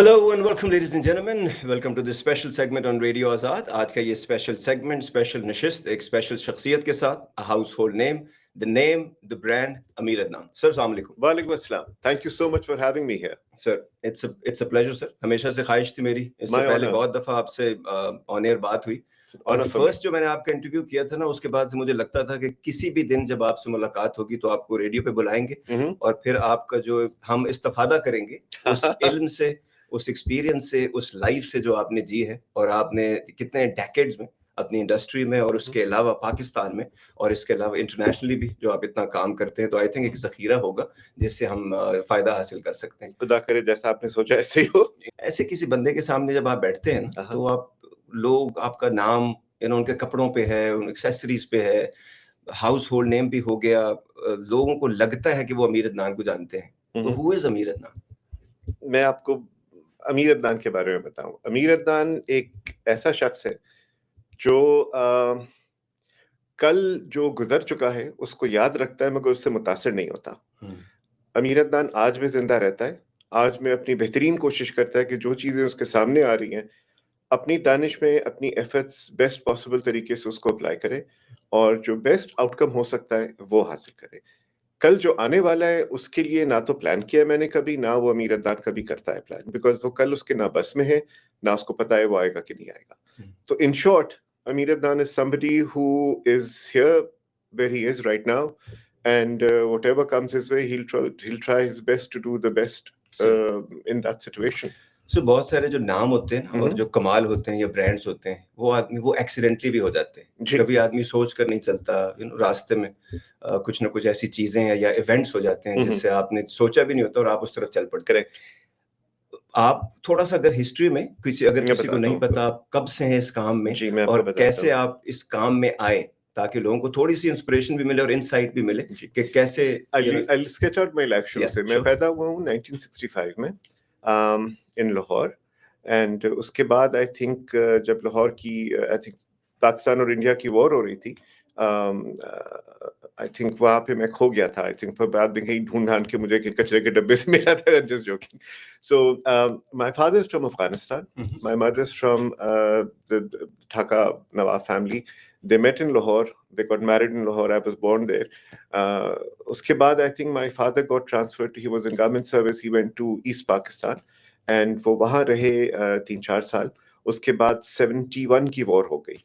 Hello and welcome, ladies and gentlemen. Welcome to this special segment on Radio Azad. आज का ये special segment, special नशिस्त, एक special शख्सियत के साथ, a household name, the name, the brand, Amir Adnan. Sir, अस्सलाम वालेकुम. Walaikum assalam. Thank you so much for having me here. Sir, it's a pleasure, sir. हमेशा से ख्वाहिश थी मेरी. इससे पहले बहुत दफा आपसे on air बात हुई. और फर्स्ट जो मैंने आपका इंटरव्यू किया था ना, उसके बाद से मुझे लगता था कि किसी भी दिन जब आपसे मुलाकात होगी तो आपको रेडियो पे बुलाएंगे और फिर आपका जो हम इस्तिफादा करेंगे उस इल्म से, उस एक्सपीरियंस से, उस लाइफ से जो आपने जी है और आपने कितने डेकेड्स में अपनी इंडस्ट्री में और उसके अलावा पाकिस्तान में और इसके अलावा इंटरनेशनली भी जो आप इतना काम करते हैं, तो आई थिंक एक जखीरा होगा जिससे हम फायदा हासिल कर सकते हैं. खुदा करे जैसा आपने सोचा ऐसे ही हो. ऐसे किसी बंदे के सामने जब आप बैठते हैं ना, तो आप लोग आपका नाम उनके कपड़ों पे है, उन एक्सेसरीज पे है, हाउस होल्ड नेम भी हो गया, लोगों को लगता है कि वो अमीर अदनान को जानते हैं. तो हु इज अमीर अदनान? मैं आपको अमीर अदनान के बारे में बताऊं. अमीर अदनान एक ऐसा शख्स है जो कल जो गुजर चुका है उसको याद रखता है मगर उससे मुतासिर नहीं होता. अमीर अदनान आज भी जिंदा रहता है. आज में अपनी बेहतरीन कोशिश करता है कि जो चीजें उसके सामने आ रही हैं अपनी दानिश में, अपनी एफर्ट्स बेस्ट पॉसिबल तरीके से उसको अप्लाई करे और जो बेस्ट आउटकम हो सकता है वो हासिल करे. कल जो आने वाला है उसके लिए ना तो प्लान किया मैंने कभी, ना वो अमीर अदनान कभी करता है प्लान, बिकॉज वो कल उसके ना बस में है, ना उसको पता है वो आएगा कि नहीं आएगा. तो इन शॉर्ट, अमीर Adnan is somebody who is here where he is right now, and whatever comes his way, he'll try his best to do the best in that situation. So, बहुत सारे जो नाम होते हैं और जो कमाल होते हैं या ब्रांड्स होते हैं, वो आदमी वो एक्सीडेंटली भी हो जाते हैं. कभी आदमी सोच कर नहीं चलता, रास्ते में कुछ ना कुछ ऐसी चीजें हैं या इवेंट्स हो जाते हैं जिससे आपने सोचा भी नहीं होता और आप उस तरफ चल पड़ते. करेक्ट. आप थोड़ा सा अगर हिस्ट्री में अगर किसी को नहीं पता आप कब से हैं इस काम में और कैसे आप इस काम में आए, ताकि लोगों को थोड़ी सी इंस्पिरेशन भी मिले और इनसाइट भी मिले कि कैसे. I'll sketch out my life शुरू से. मैं पैदा हुआ हूँ 1965 में in लाहौर, एंड उसके बाद आई थिंक जब लाहौर की आई थिंक पाकिस्तान और इंडिया की वॉर हो रही थी, आई थिंक वहाँ पे मैं खो गया था. आई थिंक बाद में कहीं ढूंढ ढांड के मुझे कचरे के डब्बे से मिला था. Just joking. So my father is from Afghanistan, my mother is from the Dhaka Nawab family. They met in Lahore. They got married in Lahore. I was born there. Uske baad, I think my father got transferred to. He was in government service. He went to East Pakistan, and वो वहाँ रहे 3-4 साल. उसके बाद 71 की war हो गई.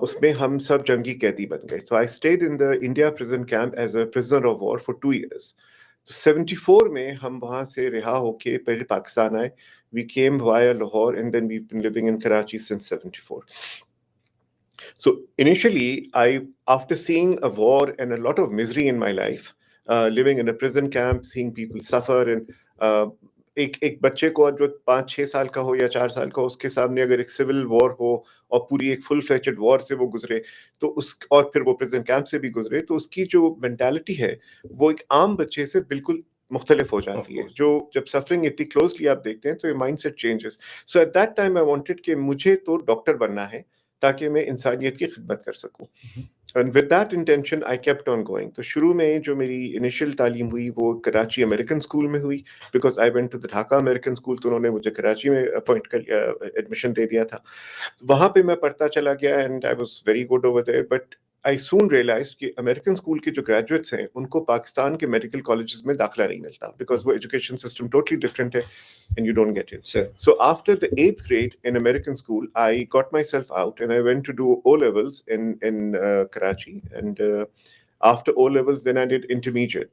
उसमें हम सब जंगी कैदी बन गए. So I stayed in the India prison camp as a prisoner of war for 2 years. So 74 में हम वहाँ से रिहा होके पहले पाकिस्तान आए. We came via Lahore, and then we've been living in Karachi since 74. So initially, after seeing a war and a lot of misery in my life, living in a prison camp, seeing people suffer, and एक बच्चे को जो 5-6 साल का हो या 4 साल का, उसके सामने अगर एक सिविल वॉर हो और पूरी एक फुल फ्लेजेड वॉर से वो गुजरे, तो उस और फिर वो प्रिजन कैंप से भी गुजरे, तो उसकी जो मेंटालिटी है वो एक आम बच्चे से बिल्कुल मुख्तलिफ हो जाती है. जो जब सफरिंग इतनी क्लोजली आप देखते हैं तो ये mindset changes. So at that time I wanted कि मुझे तो डॉक्टर बनना है ताकि मैं इंसानियत की खिदमत कर सकूं. And with that intention, I kept on going. तो शुरू में जो मेरी इनिशियल तालीम हुई वो कराची अमेरिकन स्कूल में हुई, because I went to the Dhaka American school. तो उन्होंने मुझे कराची में अपॉइंट कर एडमिशन दे दिया था. वहाँ पे मैं पढ़ता चला गया, and I was very good over there. But I soon realized कि अमेरिकन स्कूल के जो ग्रेजुएट्स हैं उनको पाकिस्तान के मेडिकल कॉलेजेस में दाखिला नहीं मिलता, because वो एजुकेशन सिस्टम टोटली डिफरेंट है and you don't get it. Sure. So after the 8th grade in American school, I got myself out and I went to do O levels in Karachi, and after O levels then I did intermediate.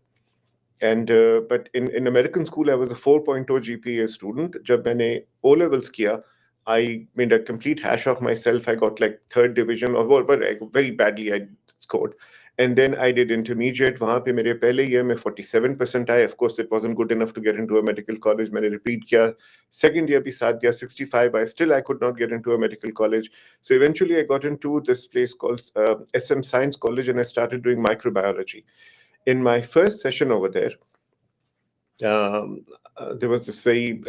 And but in American school I was a 4.0 GPA student. जब मैंने O levels किया, I made a complete hash of myself. I got like 3rd division, or but very badly I scored. And then I did intermediate. वहाँ पे मेरे पहले year में 47% आए. Of course, it wasn't good enough to get into a medical college. मैंने repeat किया. Second year भी साथ दिया, 65. I could not get into a medical college. So eventually I got into this place called SM Science College, and I started doing microbiology. In my first session over there, there was this very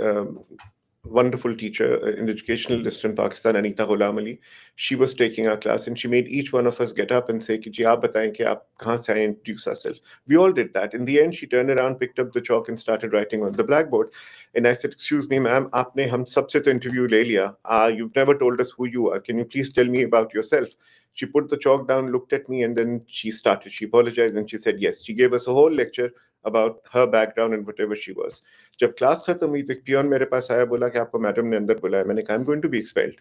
wonderful teacher, an educationalist in Pakistan, Anita Ghulam Ali. She was taking our class and she made each one of us get up and say कि जी आप बताएं कि आप कहाँ से आए, introduce ourselves. We all did that. In the end, she turned around, picked up the chalk and started writing on the blackboard. And I said, excuse me, ma'am, आपने हम सबसे तो interview ले लिया. You've never told us who you are. Can you please tell me about yourself? She put the chalk down, looked at me, and then she started. She apologized and she said yes. She gave us a whole lecture about her background and whatever she was. जब class खत्म हुई तो एक peon मेरे पास आया, बोला कि आपको मैडम ने अंदर बुलाया. मैंने कहा I'm going to be expelled.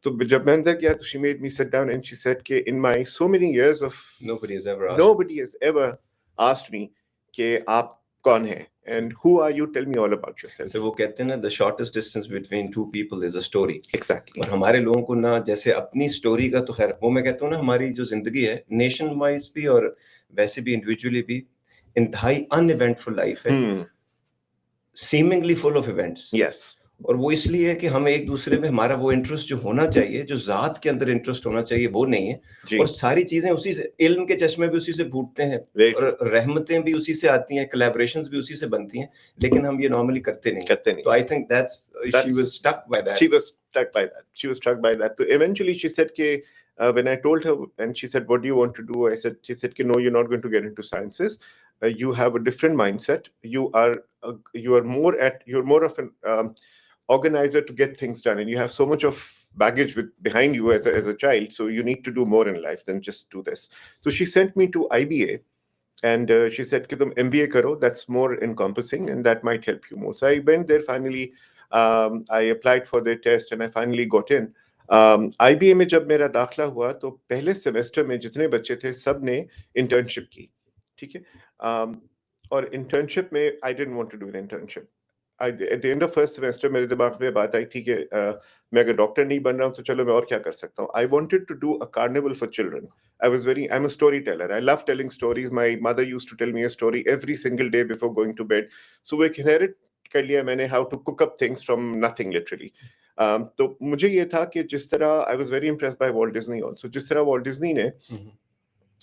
तो जब मैं अंदर गया तो she made me sit down and she said कि in my so many years of nobody has ever asked me कि आप कौन हैं and who are you, tell me all about yourself. So वो कहते हैं ना the shortest distance between two people is a story. Exactly. और हमारे लोगों को ना जैसे अपनी स्टोरी का तो खैर वो मैं कहता हूँ ना हमारी जो जिंदगी है नेशन वाइज भी और वैसे भी इंडिविजुअली भी इंतहाई अनइवेंटफुल लाइफ है, seemingly full of events. Yes. और वो इसलिए है कि हम एक दूसरे में हमारा वो इंटरेस्ट जो होना चाहिए, जो जात के अंदर इंटरेस्ट होना चाहिए, वो नहीं है. और सारी चीजें उसी से, इल्म के चश्मे भी उसी से फूटते हैं और रहमतें भी उसी से आती हैं, कोलैबोरेशंस भी उसी से बनती हैं, लेकिन हम ये नॉर्मली करते नहीं. तो I think she was stuck by that. She was struck by that. So eventually she said कि when I told her and she said what do you want to do, she said कि no, you're not going to get into sciences. You have a different mindset. You're more of an organizer to get things done, and you have so much of baggage behind you as a child, so you need to do more in life than just do this. So she sent me to IBA and she said कि तुम MBA करो, that's more encompassing and that might help you more. So I went there finally. I applied for the test and I finally got in. IBA में जब मेरा दाखला हुआ तो पहले सेमेस्टर में जितने बच्चे थे सब ने इंटर्नशिप की, ठीक है. और इंटर्नशिप में I didn't want to do an internship. At the end of first semester मेरे दिमाग में बात आई थी कि मैं अगर डॉक्टर नहीं बन रहा हूँ तो चलो मैं और क्या कर सकता हूँ. I wanted to do a carnival for children. I'm a storyteller. I love telling stories. My mother used to tell me a story every single day before going to bed. So वो एक inherit कर लिया मैंने, how to cook up things from nothing literally. तो मुझे ये था कि जिस तरह I was very impressed by Walt Disney also. जिस तरह Walt Disney ने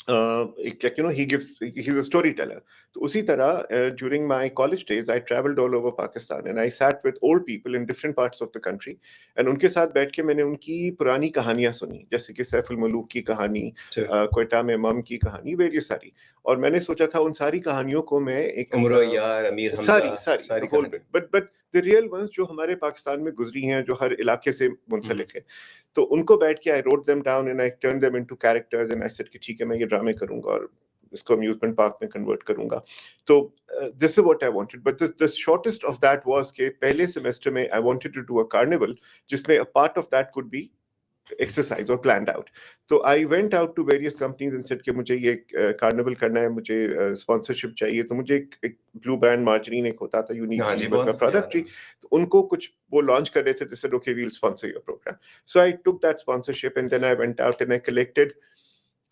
he's a storyteller. तो उसी तरह during my college days I traveled all over Pakistan and I sat with old people in different parts of the country and उनके साथ बैठ के मैंने उनकी पुरानी कहानियां सुनी, जैसे कि सैफ मलूक की कहानी, क्वेटा में मम की कहानी, वेरियस सारी. और मैंने सोचा था उन सारी कहानियों को मैं एक उमरो यार, अमीर हमजा, सारी whole bit, but the real ones जो हमारे पाकिस्तान में गुजरी हैं, जो हर इलाके से मुंसलिक है, तो उनको बैठ के I wrote them down and I turned them into characters and I said कि ठीक है मैं ये ड्रामे करूंगा और इसको अम्यूजमेंट पार्क में कन्वर्ट करूंगा. तो this is what I wanted, but the shortest of that was कि पहले सेमेस्टर में I wanted to do a carnival जिसमें a part of that could be exercise or planned out. So I went out to various companies and said कि मुझे ये carnival करना है, मुझे स्पॉन्सरशिप चाहिए. तो मुझे एक ब्लू बैंड मार्जरीन एक होता था यूनिक प्रोडक्ट, तो उनको कुछ वो लॉन्च कर रहे थे. They said okay, we'll sponsor your program. So I took that sponsorship and then I went out and I collected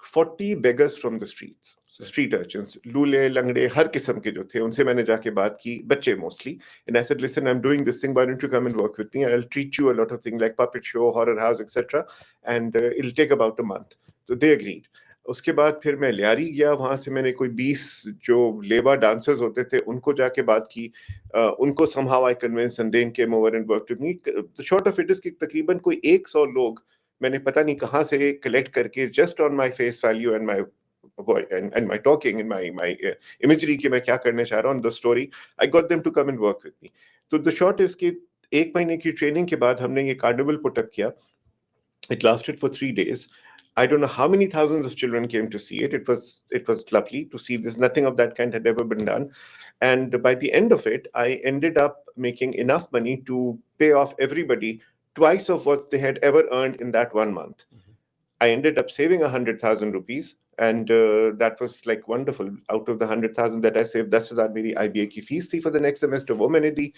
40 beggars from the streets, street urchins, लूले लंगड़े हर किस्म के जो थे, उनसे मैंने जाके बात की, बच्चे mostly, and I said listen, I'm doing this thing, why don't you come and work with me, I'll teach you a lot of things like puppet show, horror house, etc. and it'll take about a month. So they agreed. उसके बाद फिर मैं लियारी गया, वहाँ से मैंने कोई 20 जो लेवा डांसर्स होते थे उनको जाके बात की, उनको somehow I convinced and then came over and worked with me. The short of it is कि तकरीबन कोई 100 लोग मैंने पता नहीं कहाँ से कलेक्ट करके just on my face value and my and my talking and my imagery कि मैं क्या करने चाह रहा हूँ, the story, I got them to come and work with me. तो the short is कि 1 महीने की ट्रेनिंग के बाद हमने ये कार्निवल पुट अप किया. It lasted for 3 days. I don't know how many thousands of children came to see it. It was lovely to see this. Nothing of that kind had ever been done. And by the end of it, I ended up making enough money to pay off everybody twice of what they had ever earned in that 1 month. I ended up saving 100,000 rupees, and that was like wonderful. Out of the 100,000 that I saved, 10,000 मेरी IBA की fees थी for the next semester, वो मैंने दी.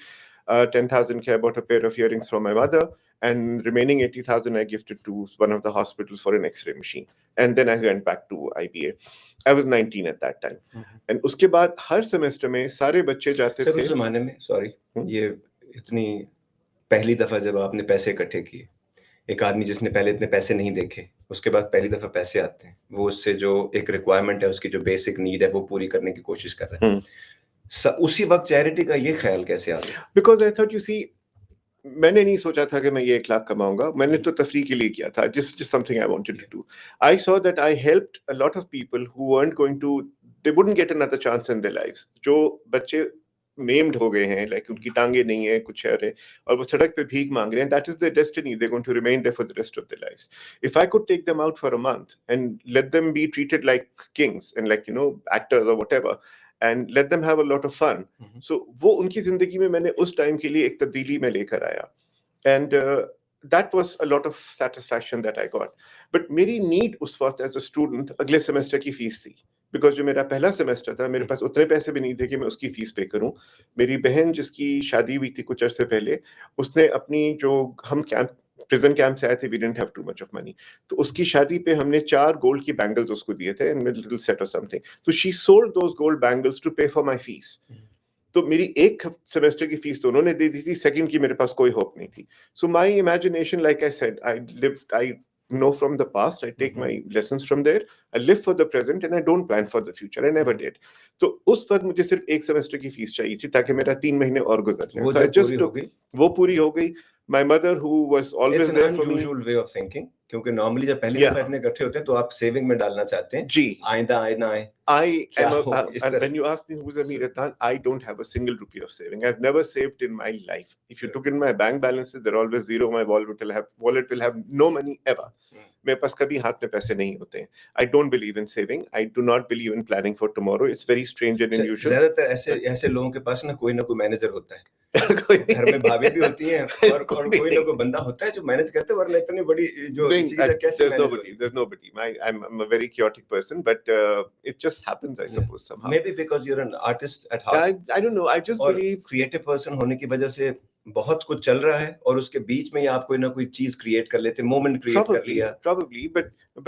10,000 I bought a pair of earrings from my mother, and remaining 80,000 I gifted to one of the hospitals for an X-ray machine. And then I went back to IBA. I was 19 at that time. And उसके बाद हर semester में सारे बच्चे जाते थे. उस ज़माने में, sorry, ये इतनी पहली दफा जब आपने पैसे इकट्ठे किए, एक आदमी जिसने पहले इतने पैसे नहीं देखे, उसके बाद पहली दफा पैसे आते हैं, वो उससे जो एक रिक्वायरमेंट है, उसकी जो बेसिक नीड है, वो पूरी करने की कोशिश कर रहा है. उसी वक्त चैरिटी का ये ख्याल कैसे आ गया? Because I thought, you see, मैंने नहीं सोचा था कि मैं ये 1 लाख कमाऊंगा, मैंने तो तफरीह के लिए किया था, just something I wanted to do. I saw that I helped a lot of people who weren't going to, they wouldn't get another chance in their lives. जो बच्चे maimed हो गए हैं, like उनकी टांगे नहीं है, कुछ है और वो सड़क पे भीख मांग रहे हैं, that is their destiny, they're going to remain there for the rest of their lives. If I could take them out for a month and let them be treated like kings and like, you know, actors or whatever, and let them have a lot of fun. So वो उनकी जिंदगी में मैंने उस time के लिए एक तब्दीली में लेकर आया, and that was a lot of satisfaction that I got. But मेरी need उस वक्त as a student अगले सेमेस्टर की फीस थी, because जो मेरा पहला सेमेस्टर था मेरे पास उतने पैसे भी नहीं थे कि मैं उसकी फीस पे करूं. मेरी बहन जिसकी शादी हुई थी कुछ अरसे पहले, उसने अपनी जो हम कैंप प्रिजन कैंप से आए थे, we didn't have too much of money, तो उसकी शादी पे हमने 4 गोल्ड की बैंगल्स उसको दिए थे and a little set or something. तो she sold those gold bangles to pay for my fees. तो मेरी एक सेमेस्टर की फीस तो उन्होंने दे दी थी, सेकंड की मेरे पास कोई होप नहीं थी. So my imagination, like I said, I know from the past, I take my lessons from there, I live for the present and I don't plan for the future. I never did. तो उस वक्त मुझे सिर्फ एक semester की fees चाहिए थी ताकि मेरा 3 महीने और गुजर जाए. वो So I just पूरी हो गई. वो पूरी हो गई. My mother, who was always there for me. It's an unusual way of thinking, क्योंकि नॉर्मली जब पहली दफा इतने इकट्ठे होते हैं तो आप सेविंग में डालना चाहते हैं. जी. आइंदा आए ना आए. I am and when you ask me who's Amir Rattan, I don't have a single rupee of saving. I've never saved in my life. If you took in my bank balances, they're always zero. My wallet will have no money ever. मेरे पास कभी हाथ में पैसे नहीं होते हैं. I don't believe in saving. I do not believe in planning for tomorrow. It's very strange and unusual. ज़्यादातर ऐसे लोगों के पास ना कोई ना कोई मैनेजर होता है. घर में भाभी भी होती हैं और कोई ना कोई बंदा होता है जो मैनेज करते हैं, वरना इतनी बड़ी जो चीज है कैसे manage. There's nobody. I'm a very chaotic person, but it just happens, I suppose, somehow. Maybe because you're an artist at heart. I don't know. I just believe creative person होने की वजह से बहुत कुछ चल रहा है और उसके बीच में ही आप कोई ना कोई चीज क्रिएट कर लेते हैं, मोमेंट क्रिएट कर लिया. Probably,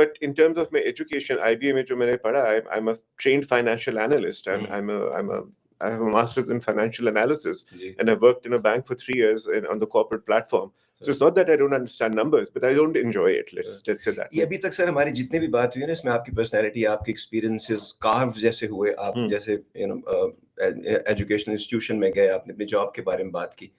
but in terms of my education, IBA में जो मैंने पढ़ा, I'm a trained financial analyst. I have a master's in financial analysis, and I've worked in a bank for 3 years on the corporate platform. So it's not that I don't understand numbers, but I don't enjoy it. Let's say that. ये अभी तक sir हमारी जितनी भी बात हुई है ना, इसमें आपकी पर्सनैलिटी, आपके एक्सपीरियंसेस, कार्व जैसे हुए, आप जैसे एजुकेशनल इंस्टीट्यूशन में गए, आपने अपनी जॉब के बारे में बात की.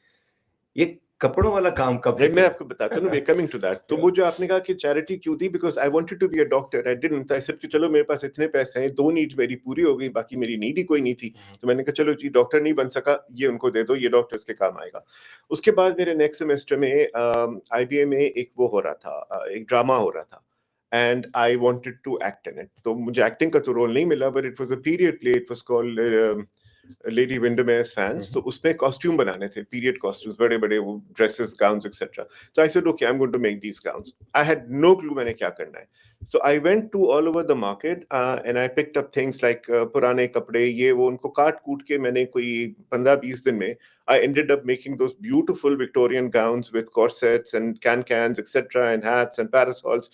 ये कपड़ों वाला काम कब? मैं आपको बताता हूँ, we're coming to that. तो वो जो आपने कहा कि चैरिटी क्यों थी, because I wanted to be a doctor, I didn't. I said कि चलो मेरे पास इतने पैसे हैं, 2 नीड्स मेरी पूरी हो गई, बाकी मेरी नीड ही कोई नहीं थी. तो मैंने कहा चलो जी, डॉक्टर नहीं बन सका, ये उनको दे दो, ये डॉक्टर्स के काम आएगा. उसके बाद मेरे नेक्स्ट सेमेस्टर में IBA में एक वो हो रहा था, एक ड्रामा हो रहा था. And I wanted to act in it. तो मुझे एक्टिंग का तो रोल नहीं मिला, but it was a period play. It was called Lady Windermere's Fans. तो उसमें कॉस्ट्यूम बनाने थे, पीरियड कॉस्ट्यूम्स, बड़े बड़े ड्रेसेस, गाउन्स एक्सेट्रा. तो I said okay, I'm going to make these gowns. I had no clue मैंने क्या करना है. So I went to all over the market and I picked up things like पुराने कपड़े, ये वो, उनको काट कूट के मैंने कोई 15-20 दिन में I ended up making those beautiful Victorian gowns with corsets and can-cans etc. and hats and parasols.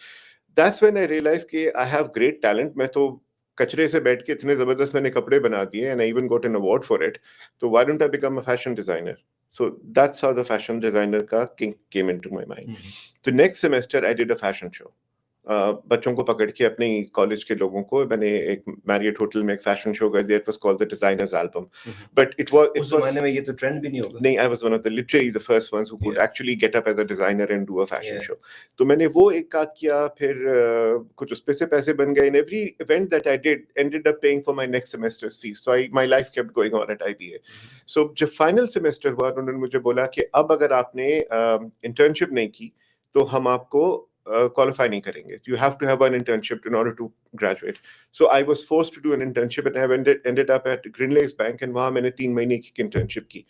That's when I realized कि I have great talent. मैं तो कचरे से बैठ के इतने जबरदस्त मैंने कपड़े बना दिए, and I even got an award for it. So why don't I become a fashion designer? So that's how the fashion designer का came into my mind. The next semester I did a fashion show. बच्चों को पकड़ के अपने college के लोगों को मैंने एक मैरियट होटल में एक फैशन शो कर दिया. It was called the Designers Album. But it was उस जमाने में ये तो ट्रेंड भी नहीं होगा. नहीं, I was one of literally the first ones who could actually get up as a designer and do a fashion show. तो मैंने वो एक काट किया, फिर कुछ उस पे से पैसे बन गए. And every event that I did ended up paying for my next semester's fees. So my life kept going on at IBA. So जब फाइनल सेमेस्टर हुआ, उन्होंने मुझे बोला कि अब अगर आपने इंटर्नशिप नहीं की तो हम आपको qualify नहीं करेंगे. You have to have an internship in order to graduate. So I was forced to do an internship and I ended up at Grindlays Bank and वहाँ मैंने 3 महीने की internship की.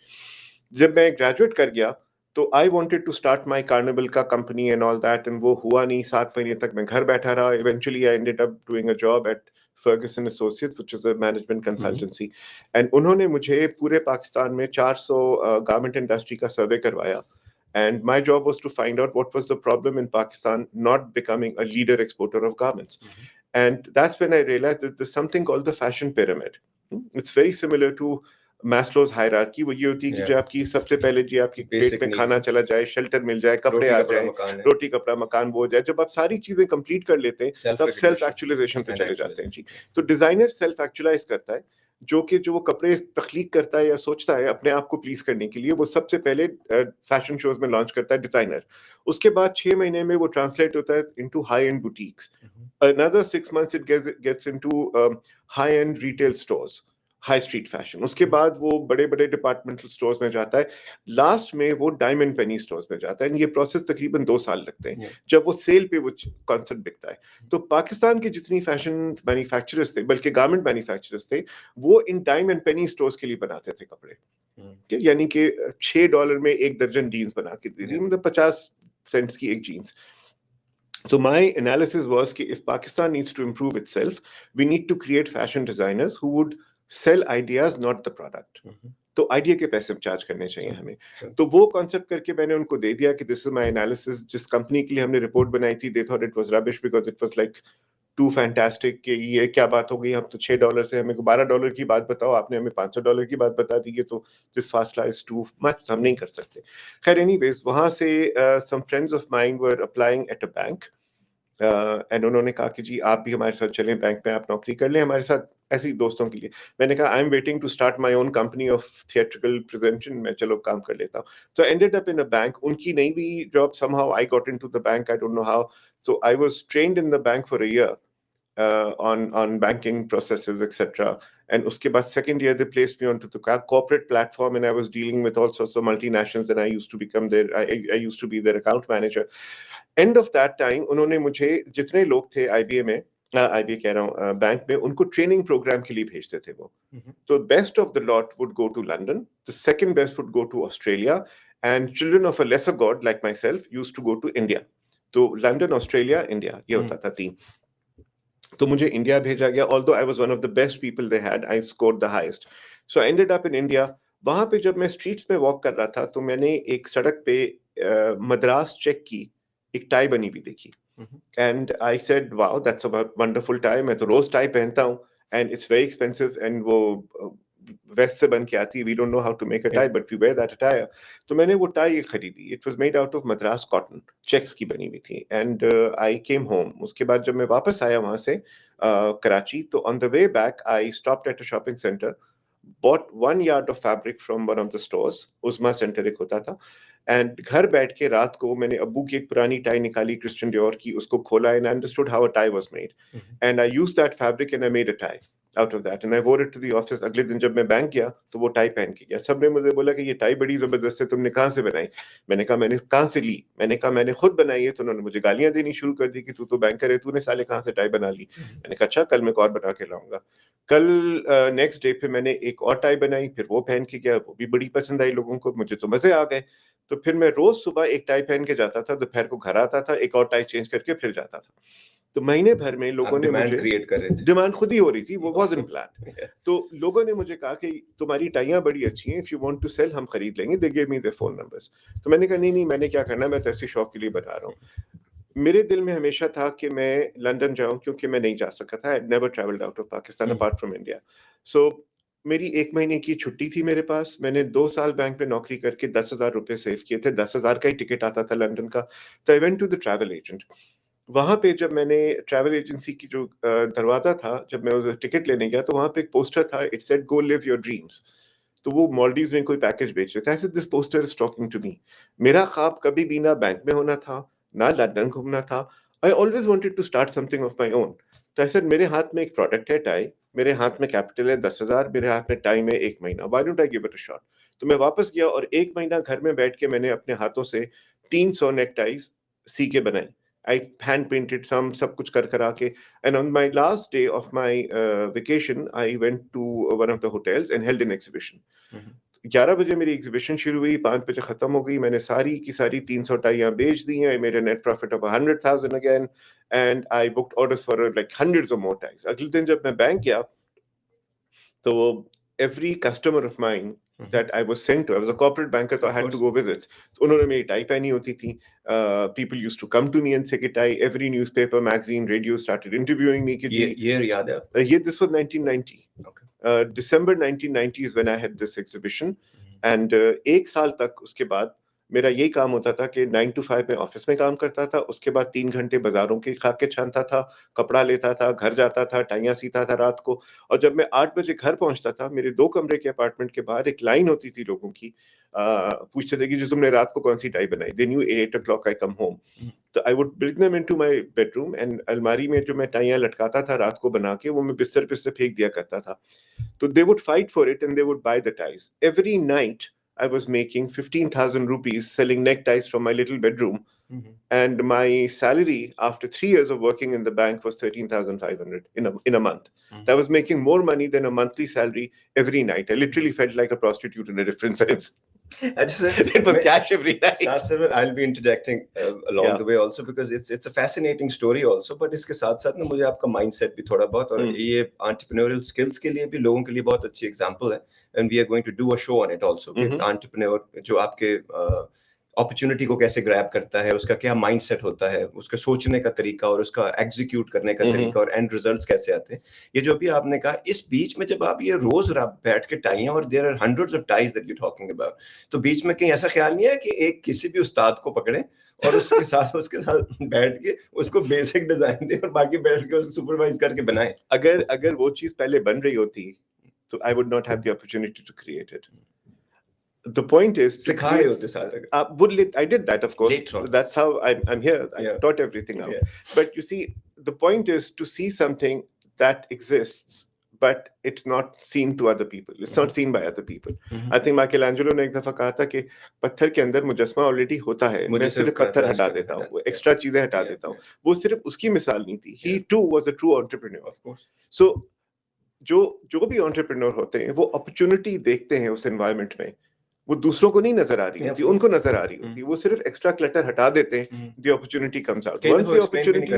जब मैं graduate कर गया तो I wanted to start my Carnival का company and all that, and वो हुआ नहीं. 7 महीने तक मैं घर बैठा रहा. Eventually I ended up doing a job at Ferguson Associates, which is a management consultancy. And उन्होंने मुझे पूरे पाकिस्तान में 400 garment industry का survey करवाया. And my job was to find out what was the problem in Pakistan not becoming a leader exporter of garments. And that's when I realized that there's something called the fashion pyramid. It's very similar to Maslow's hierarchy. वो ये होती है कि जो आपकी सबसे पहले जी आपकी पेट में खाना चला जाए, शेल्टर मिल जाए, कपड़े आ जाए, रोटी कपड़ा मकान वो हो जाए. जब आप सारी चीजें कंप्लीट कर लेते हैं तब सेल्फ एक्चुअलाइजेशन पे चले जाते हैं जी. तो डिजाइनर सेल्फ एक्चुअलाइज करता है. जो वो कपड़े तख्लीक करता है या सोचता है अपने आप को प्लीज करने के लिए, वो सबसे पहले फैशन शोज में लॉन्च करता है डिजाइनर। उसके बाद 6 महीने में वो ट्रांसलेट होता है into high and boutiques. Another 6 months it gets into high end retail stores, high street fashion. उसके बाद वो बड़े बड़े डिपार्टमेंटल स्टोर्स में जाता है, लास्ट में वो डायमंड पेनी स्टोर्स में जाता है। ये प्रोसेस तकरीबन 2 साल लगते हैं जब वो सेल पे वो कॉन्सेप्ट बिकता है। तो पाकिस्तान के जितनी फैशन मैन्युफैक्चरर्स थे, बल्कि गारमेंट मैन्युफैक्चरर्स थे, वो इन डायमंड पेनी स्टोर्स के लिए बनाते थे कपड़े। यानी कि $6 में 1 दर्जन जीन्स बना के दी थी, मतलब 50 सेंट्स की एक jeans. So my analysis was that if Pakistan needs to improve itself, we need to create fashion designers who would sell ideas, not the product. तो आइडिया के पैसे चार्ज करने चाहिए हमें। तो वो कॉन्सेप्ट करके मैंने उनको दे दिया कि दिस इज माय एनालिसिस। जिस कंपनी के लिए हमने रिपोर्ट बनाई थी, they thought it was rubbish because it was like too fantastic कि ये क्या बात हो गई, हम तो $6 से हमें $12 की बात बताओ, आपने हमें $500 की बात बता दी, ये तो दिस फासला इज टू मच, हम नहीं कर सकते। खैर एनीवेज, वहां से some friends of mine were applying at a bank and उन्होंने कहा कि जी आप भी हमारे साथ चलें, बैंक में आप नौकरी कर लें हमारे साथ, ऐसे ही दोस्तों के लिए। मैंने कहा I am waiting to start my own company of theatrical presentation, मैं चलो काम कर लेता हूँ। So ended up in a bank. उनकी नहीं भी job, somehow I got into the bank, I don't know how. So I was trained in the bank for a year on banking processes, etc. And uske baad second year they placed me onto the corporate platform, and I was dealing with all sorts of multinationals, and I used to become I used to be their account manager. End of that time उन्होंने मुझे जितने लोग थे IBA में, IBA कह रहा हूँ bank में, उनको ट्रेनिंग प्रोग्राम के लिए भेजते थे वो। So best of the lot would go to London, the second best would go to Australia, and children of a lesser god like myself used to go to India. तो London, Australia, India, ये होता था 3। तो मुझे India भेजा गया, although I was one of the best people they had, I scored the highest. So I ended up in India. वहां पे जब मैं स्ट्रीट्स में वॉक कर रहा था तो मैंने एक सड़क पे मद्रास चेक की एक टाई बनी हुई देखी, and I said wow that's a wonderful tie, मैं तो रोज टाई पहनता हूँ and it's very expensive, and वो वेस्ट से बन के आती है, we don't know how to make a tie but we wear that attire. तो मैंने वो टाई खरीदी, it was made out of Madras cotton, checks की बनी हुई थी, एंड आई केम होम। उसके बाद जब मैं वापस आया वहां से कराची, तो on the way back I stopped at a shopping centre, bought 1 yard of fabric from one of the stores, Usma centre एक होता था, एंड घर बैठ के रात को मैंने अब्बू की एक पुरानी टाई निकाली क्रिश्चियन डियोर की, उसको खोला and understood how a tie was made, and I used that fabric and I made a tie out of that, and I wore it to the office. अगले दिन जब मैं बैंक गया तो वो टाई पहन के गया। सबने मुझे बोला कि ये टाई बड़ी जबरदस्त है, तुमने कहाँ से बनाई? मैंने कहा मैंने कहाँ से ली? मैंने कहा मैंने खुद बनाई है। तो उन्होंने मुझे गालियां देनी शुरू कर दी कि तू तो बैंकर है, तूने साले कहाँ से टाई बना ली? मैंने कहा अच्छा, कल मैं और बना के लाऊंगा। कल नेक्स्ट डे पे मैंने एक और टाई बनाई, फिर वो पहन के गया, वो भी बड़ी पसंद आई लोगों को, मुझे तो मजे आ गए। तो फिर मैं रोज सुबह एक टाई पहन के जाता था, दोपहर को घर आता था, एक और टाई चेंज करके फिर जाता था। तो महीने भर में लोगों ने मुझे क्रिएट कर रहे थे, डिमांड खुद ही हो रही थी, वो वाज़न्ट प्लान। तो लोगों ने मुझे कहा कि तुम्हारी टाइयां बड़ी अच्छी हैं, if you want to sell हम खरीद लेंगे, they give me their phone numbers. तो मैंने कहा नहीं नहीं, मैंने क्या करना, मैं तो ऐसे शौक के लिए बना रहा हूँ। मेरे दिल में हमेशा था कि मैं लंदन जाऊं, क्योंकि मैं नहीं जा सका था, I never travelled out of Pakistan apart from India. So मेरी 1 महीने की छुट्टी थी मेरे पास, मैंने 2 साल बैंक में नौकरी करके 10,000 रुपए सेव किए थे, 10,000 का ही टिकट आता था लंदन का। तो I went to the travel agent. वहां पे जब मैंने ट्रैवल एजेंसी की जो दरवाजा था, जब मैं उस टिकट लेने गया तो वहां पे एक पोस्टर था, it said go live your dreams. तो वो मालदीव्स में कोई पैकेज बेच रहे थे। ऐसे this poster is talking to me. मेरा ख्वाब कभी भी ना बैंक में होना था, ना लंदन घूमना था। I always wanted to start something of my own. तो ऐसे मेरे हाथ में एक प्रोडक्ट है टाई, मेरे हाथ में कैपिटल है 10,000, मेरे हाथ में टाइम है 1 महीना, why don't I give it a shot? तो मैं वापस गया और 1 महीना घर में बैठ के मैंने अपने हाथों से 300 नेक टाइज सी के बनाई। I hand painted some, सब कुछ कर करा के, and on my last day of my vacation, I went to one of the hotels and held an exhibition. 11 बजे मेरी एग्जीबिशन शुरू हुई, 5 बजे खत्म हो गई। मैंने सारी की सारी 300 टाइयां बेच दी हैं, मेरे net profit of 100,000 again, and I booked orders for like hundreds of more ties. अगले दिन जब मैं बैंक गया तो every customer of mine that I was sent to, I was a corporate banker, so I had to go visits. So उन्होंने मेरी tie पहनी होती थी. People used to come to me and say कि tie, every newspaper, magazine, radio started interviewing me कि ये याद है? ये this was 1990. Okay. December 1990 is when I had this exhibition, and 1 साल तक उसके बाद मेरा यही काम होता था कि 9 to 5 में ऑफिस में काम करता था, उसके बाद 3 घंटे बाजारों के खाके छानता था, कपड़ा लेता था, घर जाता था, टाइयाँ सीता था रात को, और जब मैं 8 बजे घर पहुंचता था, मेरे 2 कमरे के अपार्टमेंट के बाहर एक लाइन होती थी लोगों की, पूछते थे कि जो तुमने रात को कौन सी टाई बनाई, they knew 8 o'clock I come home. तो I would bring them into my bedroom, and अलमारी में जो मैं टाइयाँ लटकाता था रात को बना के, वो मैं बिस्तर पे से फेंक दिया करता था। So they would fight for it and they would buy the ties. Every night I was making 15,000 rupees selling neckties from my little bedroom. And my salary after 3 years of working in the bank was 13,500 in a month. I was making more money than a monthly salary every night. I literally felt like a prostitute in a different sense. अच्छा sir, It was cash every night. साथ sir, I'll be interjecting along the way also because it's a fascinating story also, but इसके साथ साथ ना मुझे आपका mindset भी थोड़ा बहुत, और ये entrepreneurial skills के लिए भी लोगों के लिए बहुत अच्छी example है, and we are going to do a show on it also कि entrepreneur जो आपके अपॉर्चुनिटी को कैसे ग्रैब करता है, उसका क्या माइंडसेट होता है, उसका सोचने का तरीका और उसका एग्जीक्यूट करने का तरीका और एंड रिजल्ट्स कैसे आते हैं। ये जो भी आपने कहा, इस बीच में जब आप ये रोज बैठ के टाइयां, और there are hundreds of ties that you talking about, तो बीच में कहीं ऐसा ख्याल नहीं है कि एक किसी भी उस्ताद को पकड़े और उसके साथ बैठ के उसको बेसिक डिजाइन दे और बाकी बैठ के उसको सुपरवाइज करके बनाए? अगर वो चीज पहले बन रही होती तो I would not have the opportunity to create it. The point is, I did that, of course. That's how I'm here. I taught everything out. But you see, the point is to see something that exists, but it's not seen to other people. It's not seen by other people. I think Michelangelo ने एक दफा कहा था कि पत्थर के अंदर मुजस्मा already होता है, मैं सिर्फ पत्थर हटा देता हूँ, एक्स्ट्रा चीजें हटा देता हूँ. वो सिर्फ उसकी मिसाल नहीं थी. He too was a true entrepreneur. Of course. So जो भी entrepreneur होते हैं, वो opportunity देखते हैं उस environment में. वो दूसरों को नहीं नजर आ रही होती, उनको नजर आ रही होती, वो सिर्फ एक्स्ट्रा क्लटर हटा देते हैं, the opportunity comes out. Once the opportunity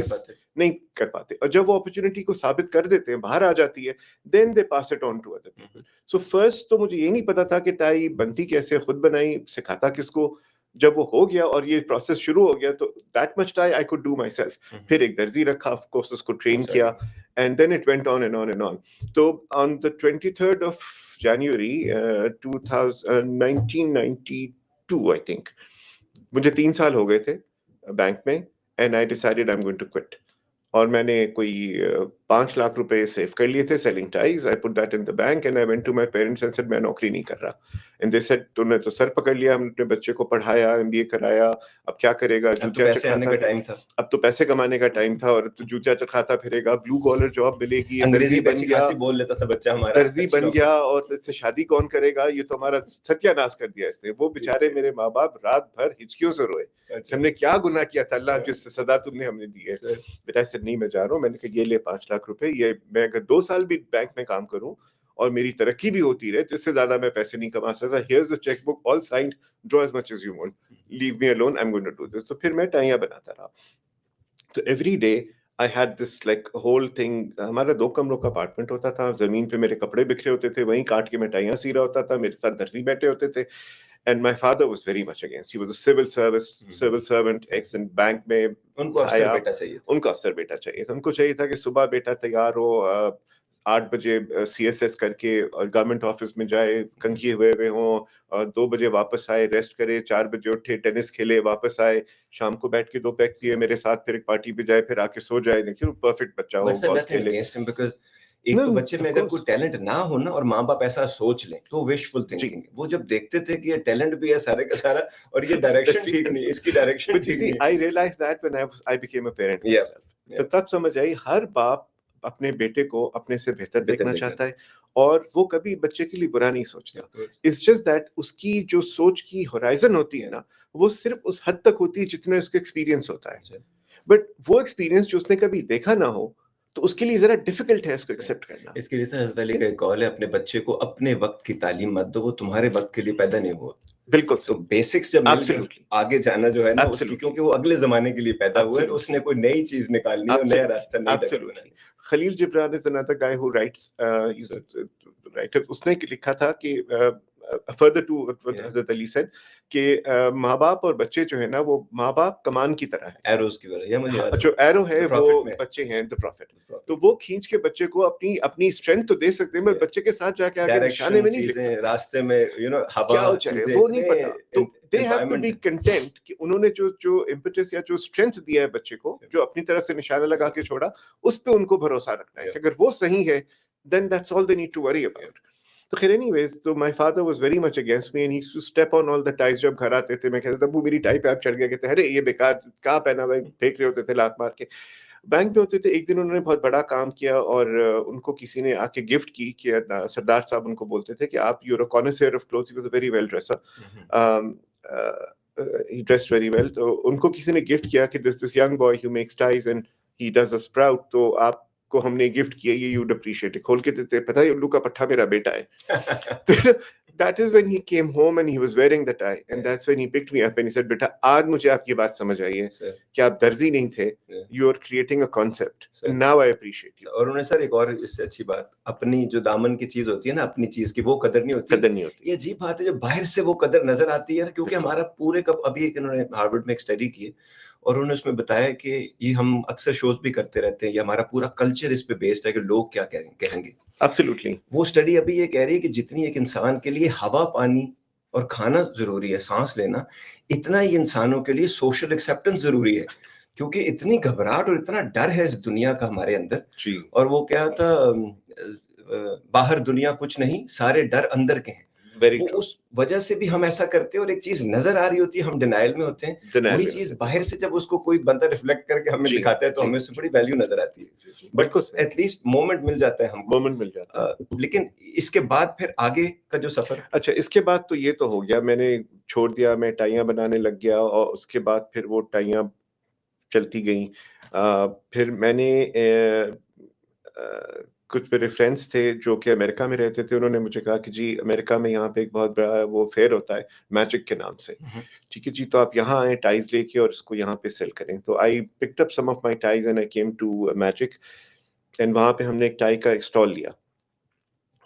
नहीं कर पाते, और जब वो अपॉर्चुनिटी को साबित कर देते हैं, बाहर आ जाती है, then they pass it on to other people. So first तो मुझे ये नहीं पता था कि टाई बनती कैसे, खुद बनाई, सिखाता किसको. जब वो हो गया और ये प्रोसेस शुरू हो गया, तो that much tie I could do my self. फिर एक दर्जी रखा, ऑफ कोर्स उसको ट्रेन किया, and then it went on and on and on. So on the 23rd of January 1992, I think, मुझे 3 साल हो गए थे बैंक में, and I decided I'm going to quit. और मैंने कोई 5 लाख रुपए सेव कर लिए थे selling ties. I put that in the bank and I went to my parents and said मैं नौकरी नहीं कर रहा. And they said तूने तो सर पकड़ लिया, हमने अपने बच्चे को पढ़ाया, MBA कराया, अब क्या करेगा? जूतिया चटखाता टाइम था. अब तो पैसे कमाने का टाइम था, और तो जूतिया चटखाता फिरेगा, ब्लू कॉलर जॉब मिलेगी, अंग्रेजी बन गया, बोल लेता था बच्चा हमारा, दर्जी बन गया, और इससे शादी कौन करेगा? ये तो हमारा सत्यानाश कर दिया इसने. वो बेचारे मेरे माँ बाप रात भर हिचकियों से रोए. हमने क्या गुनाह किया था अल्लाह, जिस सदा तुमने हमने दी है. बेटा से नहीं मैं जा रहा हूँ. मैंने कहा ये ले 5 लाख रुपए, ये मैं अगर 2 साल भी बैंक में काम करूं और मेरी तरक्की भी होती रहे, तो इससे ज्यादा मैं पैसे नहीं कमा सकता. Here's the checkbook, all signed, draw as much as you want, leave me alone, I'm going to do this. तो फिर मैं टाइयां बनाता रहा. तो every day I had this like whole thing. हमारा 2 कमरों का अपार्टमेंट होता था, जमीन पे मेरे कपड़े बिखरे होते थे, वहीं काट के मैं टाइयां सी रहा होता था, मेरे साथ दर्जी बैठे होते थे. And my father was very much against. He was a civil servant, ex in bank में. उनको अफसर बेटा चाहिए. उनको अफसर बेटा चाहिए. उनको चाहिए था कि सुबह बेटा तैयार हो, 8 बजे CSS करके गवर्नमेंट ऑफिस में जाए, कंघी हुए हो, 2 बजे वापस आए, रेस्ट करे, 4 बजे उठे, टेनिस खेले, वापस आए, शाम को बैठ के 2 पैक पिए मेरे साथ, फिर एक पार्टी पे जाए, फिर आके सो जाए. देखिए परफेक्ट बच्चा हो, बहुत खेले. एक तो बच्चे में अगर कोई टैलेंट ना हो ना, और माँ बाप ऐसा सोच लें, तो विशफुल थिंकिंग. वो जब देखते थे कि ये टैलेंट भी है सारे का सारा, और ये डायरेक्शन ठीक नहीं, इसकी डायरेक्शन ठीक नहीं. I realized that when I became a parent myself. तो तब समझ आई, हर बाप अपने बेटे को अपने से बेहतर देखना चाहता है, और वो कभी बच्चे के लिए बुरा नहीं सोचता. It's just that उसकी जो सोच की होराइजन होती है ना, वो सिर्फ उस हद तक होती है जितना उसका एक्सपीरियंस होता है. बट वो एक्सपीरियंस जो उसने कभी देखा ना हो, तो उसके लिए जरा डिफिकल्ट है इसको एक्सेप्ट करना. इसके लिए हज़रत अली का एक कॉल है, अपने बच्चे को अपने वक्त की तालीम मत दो, वो तुम्हारे वक्त के लिए पैदा नहीं हुआ. बिल्कुल. तो बेसिक्स जब आगे जाना जो है ना, क्योंकि वो अगले जमाने के लिए पैदा हुआ है, तो उसने कोई नई चीज निकालनी है, नया रास्ता नहीं ढूंढना. Khalil Jibran is another guy who writes, he's a writer. उसने लिखा था कि further to what Hazrat Ali said कि माँ बाप और बच्चे जो है ना वो माँ बाप कमान की तरह है, एरोस की तरह, मुझे याद है। जो एरो है वो बच्चे हैं, द प्रॉफिट, तो वो खींच के बच्चे को अपनी स्ट्रेंथ तो दे सकते हैं, बच्चे के साथ जाके आगे निशाने में नहीं दिख सकते, रास्ते में हवा चीजें वो नहीं पता, तो they have to be content कि उन्होंने जो इम्पेटस या जो स्ट्रेंथ दिया है बच्चे को, जो अपनी तरफ से निशाना लगा के छोड़ा, उस पे उनको भरोसा रखना है कि अगर वो सही है then that's all they need to worry about. तो खैर anyways, तो my father was very much against me and he used to step on all the ties. जब घर आते थे मैं कहता था वो मेरी टाई पे आप चढ़ गए, कहते अरे ये बेकार कहाँ पहना भाई, फेंक रहे होते थे लात मार के। बैंक में होते थे, एक दिन उन्होंने बहुत बड़ा काम किया और उनको किसी ने आके गिफ्ट की कि सरदार साहब उनको बोलते थे कि आप you're a connoisseur of clothes, he was a very well dresser, he dressed very well, तो उनको किसी ने गिफ्ट किया कि this young boy who makes ties and he does a sprout, तो आप को हमने गिफ्ट किया, ये you'd appreciate it। खोल के देते, पता है उल्लू का पट्टा मेरा बेटा है। तो that is when he came home and he was wearing the tie and that's when he picked me up and he said बेटा आज मुझे आपकी बात समझ आई है कि आप दर्जी नहीं थे, you are creating a concept, now I appreciate you। और उन्हें सर एक और इससे अच्छी बात, अपनी जो दामन की चीज होती है ना, अपनी चीज की वो कदर नहीं होती। ये अजीब बात है जब बाहर से वो कदर नजर आती है, क्योंकि हमारा पूरे कब अभी एक इन्होंने हार्वर्ड में एक स्टडी की और उन्होंने उसमें बताया कि ये हम अक्सर शोज भी करते रहते हैं, ये हमारा पूरा कल्चर इस पे बेस्ड है कि लोग क्या कहेंगे। Absolutely। वो स्टडी अभी ये कह रही है कि जितनी एक इंसान के लिए हवा पानी और खाना जरूरी है, सांस लेना, इतना ही इंसानों के लिए सोशल एक्सेप्टेंस जरूरी है, क्योंकि इतनी घबराहट और इतना डर है इस दुनिया का हमारे अंदर। और वो क्या था, बाहर दुनिया कुछ नहीं, सारे डर अंदर के हैं। उस वजह से भी हम ऐसा करते हैं और एक चीज नजर आ रही होती है, हम डिनाइल में होते हैं, वही चीज बाहर से जब उसको कोई बंदा रिफ्लेक्ट करके हमें दिखाता है तो हमें उससे बड़ी वैल्यू नजर आती है, बट एटलीस्ट मोमेंट मिल जाता है हमको, मोमेंट मिल जाता है। लेकिन इसके बाद फिर आगे का जो सफर, अच्छा इसके बाद तो ये तो हो गया, मैंने छोड़ दिया, मैं टाइयां बनाने लग गया और उसके बाद फिर वो टाइयां चलती गई। फिर मैंने कुछ मेरे फ्रेंड्स थे जो कि अमेरिका में रहते थे, उन्होंने मुझे कहा कि जी अमेरिका में यहाँ पे एक बहुत बड़ा वो फेयर होता है मैजिक के नाम से, ठीक है जी, तो आप यहाँ आए टाइज लेके और इसको यहाँ पे सेल करें। तो I picked up some of my ties and I came to magic and वहाँ पे हमने एक टाई का एक स्टॉल लिया।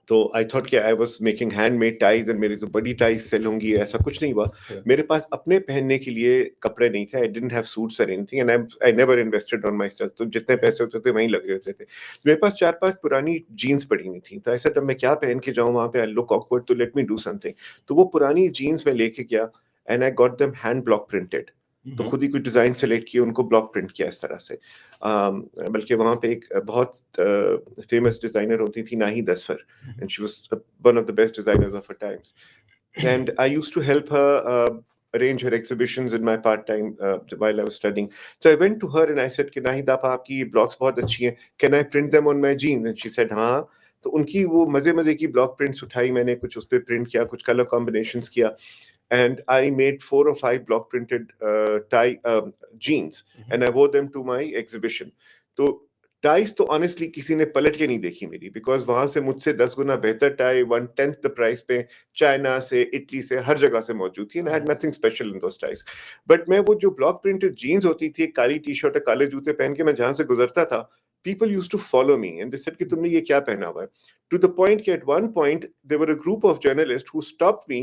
तो आई थॉट कि I was making handmade ties and मेरी तो बड़ी टाइज सेल होंगी, ऐसा कुछ नहीं हुआ। मेरे पास अपने पहनने के लिए कपड़े नहीं थे, आई डिडंट हैव सूट्स और anything and I never invested on my self, तो जितने पैसे होते थे वहीं लगे होते थे। मेरे पास 4-5 पुरानी जीन्स पड़ी हुई थी, तो ऐसा जब मैं क्या पहन के जाऊँ वहाँ पे, आई लुक ऑकवर्ड, तो लेट मी डू समथिंग। तो वो पुरानी जीन्स मैं लेके गया and I got them hand block printed, तो खुद ही कोई डिजाइन सेलेक्ट किया, उनको ब्लॉक प्रिंट किया इस तरह से। बल्कि वहाँ पे एक बहुत फेमस डिजाइनर होती थी नाही दसफर, and she was one of the best designers of her times, and I used to help her arrange her exhibitions in my part time while I was studying. So I went to her and I said कि नाहिद आप आपकी blocks बहुत अच्छी हैं, can I print them on my jeans? And she said हाँ। तो उनकी वो मजे की ब्लॉक प्रिंट्स उठाई मैंने, कुछ उस पे प्रिंट किया, कुछ कलर कॉम्बिनेशंस किया, and I made 4 or 5 block printed jeans and I wore them to my exhibition. तो टाइज तो ऑनेस्टली किसी ने पलट के नहीं देखी मेरी, बिकॉज वहां से मुझसे 10 गुना बेहतर टाई 1/10 द प्राइस पे चाइना से, इटली से, हर जगह से मौजूद थी, and I had nothing special in those ties. But मैं वो जो ब्लॉक प्रिंटेड जीन्स होती थी, काली टी शर्ट और काले जूते पहन के मैं जहां से गुजरता था, people used to follow me and they said कि तुमने ये क्या पहना हुआ है, to the point कि at one point there were a group of journalists who stopped me,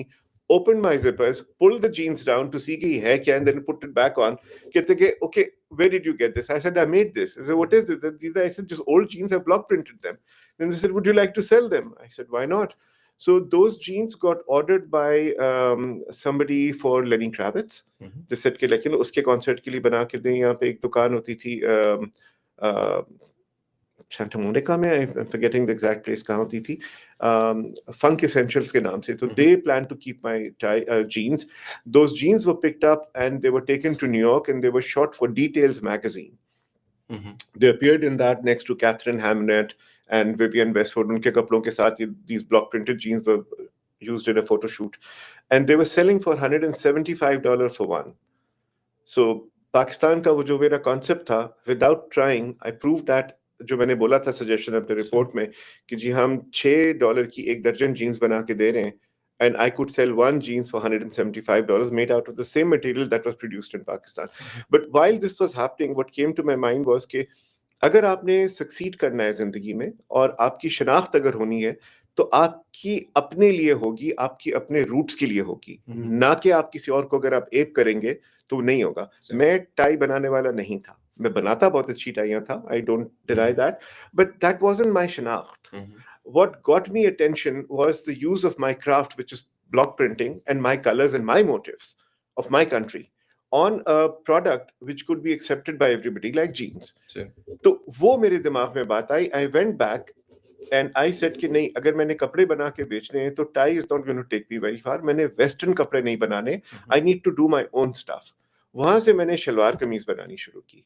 opened my zippers, pulled the jeans down to see कि है क्या, and then put it back on, कहते कि okay, where did you get this? I said I made this. I said what is it? These are, I said just old jeans, I block printed them. Then they said would you like to sell them? I said why not? So those jeans got ordered by somebody for Lenny Kravitz. They said कि लेकिन उसके concert के लिए बना के दें। यहाँ पे एक दुकान होती थी Santa Monica में, I'm forgetting the exact place कहाँ होती थी, Funk Essentials के नाम से। तो they planned to keep my jeans. Those jeans were picked up and they were taken to New York and they were shot for Details magazine. They appeared in that next to Catherine Hamnett and Vivienne Westwood. उनके कपड़ों के साथ these block printed jeans were used in a photo shoot, and they were selling for $175 for one. So Pakistan का वो जो मेरा concept था, without trying, I proved that जो मैंने बोला था सजेशन अपने रिपोर्ट में कि जी हम $6 की एक दर्जन जीन्स बना के दे रहे हैं, and I could sell one jeans for $175 made out of the same material that was produced in Pakistan. But while this was happening, what came to my mind was कि अगर आपने सक्सीड करना है जिंदगी में और आपकी शनाख्त अगर होनी है, तो आपकी अपने लिए होगी, आपकी अपने रूट्स के लिए होगी, ना कि आप किसी और को अगर आप एप करेंगे तो नहीं होगा। मैं टाई बनाने वाला नहीं था, मैं बनाता बहुत अच्छी टाइयां था, I don't deny that, but that wasn't my शनाख्त। What got me attention was the use of my craft, which is block printing, and my colors and my motifs of my country on a product which could be accepted by everybody, like jeans. तो वो मेरे दिमाग में बात आई. I went back and I said कि नहीं, अगर मैंने कपड़े बना के बेचने हैं तो tie is not going to take me very far. मैंने वेस्टर्न कपड़े नहीं बनाने. I need to do my own stuff. वहां से मैंने शलवार कमीज बनानी शुरू की.